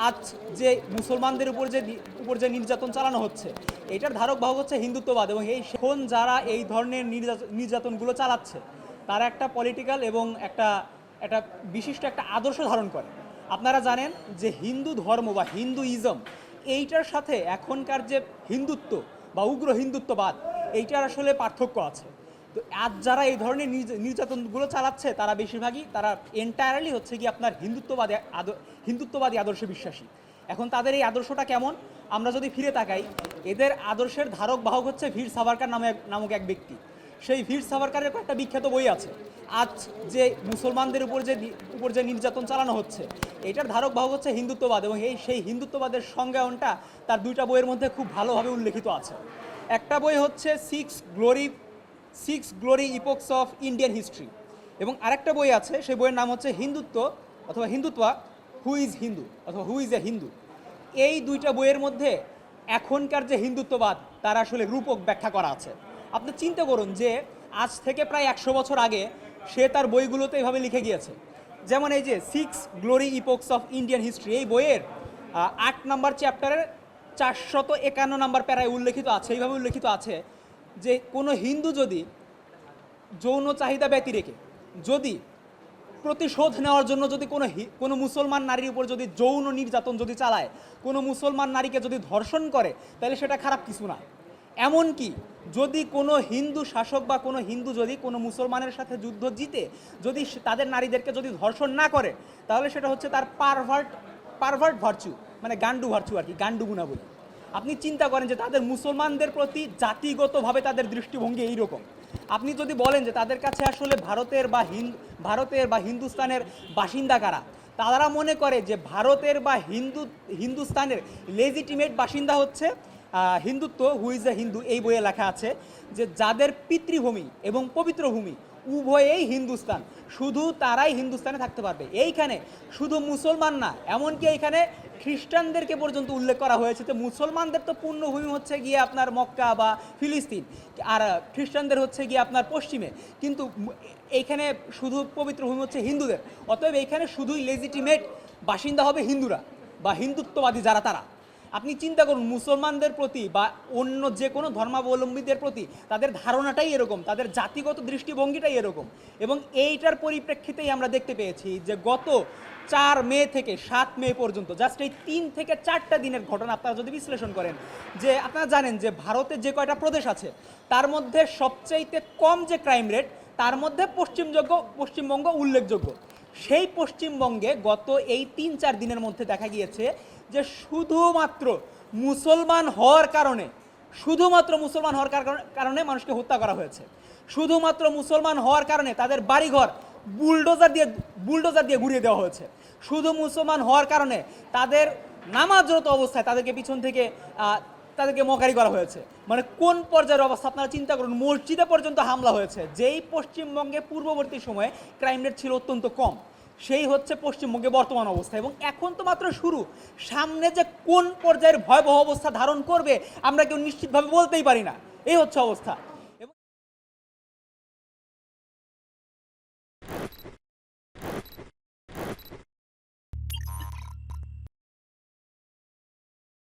আজ যে মুসলমানদের উপর যে নির্যাতন চালানো হচ্ছে, এটার ধারক বাহক হচ্ছে হিন্দুত্ববাদ। এবং এখন যারা এই ধরনের নির্যাতনগুলো চালাচ্ছে, তারা একটা পলিটিক্যাল এবং একটা একটা বিশিষ্ট একটা আদর্শ ধারণ করে। আপনারা জানেন যে হিন্দু ধর্ম বা হিন্দুইজম, এইটার সাথে এখনকার যে হিন্দুত্ব বা উগ্র হিন্দুত্ববাদ, এইটার আসলে পার্থক্য আছে। তো আজ যারা এই ধরনের নির্যাতনগুলো চালাচ্ছে, তারা বেশিরভাগই তারা এন্টায়ারলি হচ্ছে কি আপনার হিন্দুত্ববাদী আদর্শে বিশ্বাসী। এখন তাদের এই আদর্শটা কেমন, আমরা যদি ফিরে তাকাই, এদের আদর্শের ধারক বাহক হচ্ছে বীর সাভারকার নামক এক ব্যক্তি। সেই বীর সাভারকারের একটা বিখ্যাত বই আছে। আজ যে মুসলমানদের উপর যে নির্যাতন চালানো হচ্ছে, এটার ধারক বাহক হচ্ছে হিন্দুত্ববাদ। এবং সেই হিন্দুত্ববাদের সংজ্ঞায়নটা তার দুইটা বইয়ের মধ্যে খুব ভালোভাবে উল্লেখিত আছে। একটা বই হচ্ছে six glory epochs of Indian history, এবং আরেকটা বই আছে, সেই বইয়ের নাম হচ্ছে হিন্দুত্বা হু ইজ হিন্দু অথবা হু ইজ এ হিন্দু। এই দুইটা বইয়ের মধ্যে এখনকার যে হিন্দুত্ববাদ, তার আসলে রূপক ব্যাখ্যা করা আছে। আপনি চিন্তা করুন যে আজ থেকে প্রায় 100 বছর আগে সে তার বইগুলোতে এভাবে লিখে গিয়েছে। যেমন এই যে six glory epochs of Indian history, এই বইয়ের 8 নম্বর চ্যাপ্টারের 451 নম্বর প্যারায় উল্লেখিত আছে, এইভাবে উল্লেখিত আছে যে কোনো হিন্দু যদি যৌন চাহিদা ব্যতি রেখে যদি প্রতিশোধ নেওয়ার জন্য যদি কোনো মুসলমান নারীর উপর যদি যৌন নির্যাতন যদি চালায়, কোনো মুসলমান নারীকে যদি ধর্ষণ করে, তাহলে সেটা খারাপ কিছু না। এমনকি যদি কোনো হিন্দু শাসক বা কোনো হিন্দু যদি কোনো মুসলমানের সাথে যুদ্ধ জিতে যদি তাদের নারীদেরকে যদি ধর্ষণ না করে, তাহলে সেটা হচ্ছে তার পারভার্ট ভার্চু, মানে গান্ডু ভার্চু আর কি, গান্ডু গুণাবলী। আপনি চিন্তা করেন যে তাদের মুসলমানদের প্রতি জাতিগতভাবে তাদের দৃষ্টিভঙ্গি এইরকম। আপনি যদি বলেন যে তাদের কাছে আসলে ভারতের বা হিন্দুস্তানের বাসিন্দা কারা, তারা মনে করে যে ভারতের বা হিন্দুস্তানের লেজিটিমেট বাসিন্দা হচ্ছে Hindutva, who is a Hindu. এই বইয়ে লেখা আছে যে যাদের পিতৃভূমি এবং পবিত্র ভূমি উভয়েই হিন্দুস্তান, শুধু তারাই হিন্দুস্তানে থাকতে পারবে। এইখানে শুধু মুসলমান না, এমনকি এইখানে খ্রিস্টানদেরকে পর্যন্ত উল্লেখ করা হয়েছে। তো মুসলমানদের তো পূর্ণভূমি হচ্ছে গিয়ে আপনার মক্কা বা ফিলিস্তিন, আর খ্রিস্টানদের হচ্ছে গিয়ে আপনার পশ্চিমে, কিন্তু এইখানে শুধু পবিত্র ভূমি হচ্ছে হিন্দুদের। অতএব এইখানে শুধুই লেজিটিমেট বাসিন্দা হবে হিন্দুরা বা হিন্দুত্ববাদী যারা, তারা। আপনি চিন্তা করুন মুসলমানদের প্রতি বা অন্য যে কোনো ধর্মাবলম্বীদের প্রতি তাদের ধারণাটাই এরকম, তাদের জাতিগত দৃষ্টিভঙ্গিটাই এরকম। এবং এইটার পরিপ্রেক্ষিতেই আমরা দেখতে পেয়েছি যে গত 4 মে থেকে 7 মে পর্যন্ত, জাস্ট এই 3 থেকে 4টা দিনের ঘটনা আপনারা যদি বিশ্লেষণ করেন, যে আপনারা জানেন যে ভারতে যে কয়টা প্রদেশ আছে, তার মধ্যে সবচাইতে কম যে ক্রাইম রেট, তার মধ্যে পশ্চিমবঙ্গ উল্লেখযোগ্য। সেই পশ্চিমবঙ্গে গত এই 3-4 দিনের মধ্যে দেখা গিয়েছে যে শুধুমাত্র মুসলমান হওয়ার কারণে মানুষকে হত্যা করা হয়েছে। শুধুমাত্র মুসলমান হওয়ার কারণে তাদের বাড়িঘর বুলডোজার দিয়ে ঘুরিয়ে দেওয়া হয়েছে। শুধু মুসলমান হওয়ার কারণে তাদের নামাজরত অবস্থায় তাদেরকে পিছন থেকে তাদেরকে মকারি করা হয়েছে। মানে কোন পর্যায়ের অবস্থা আপনারা চিন্তা করুন, মসজিদে পর্যন্ত হামলা হয়েছে। যেই পশ্চিমবঙ্গে পূর্ববর্তী সময়ে ক্রাইম রেট ছিল অত্যন্ত কম, সেই হচ্ছে পশ্চিমবঙ্গে বর্তমান অবস্থা। এবং এখন তো মাত্র শুরু, সামনে যে কোন পর্যায়ের ভয়াবহ অবস্থা ধারণ করবে আমরা কেউ নিশ্চিতভাবে বলতেই পারি না। এই হচ্ছে অবস্থা।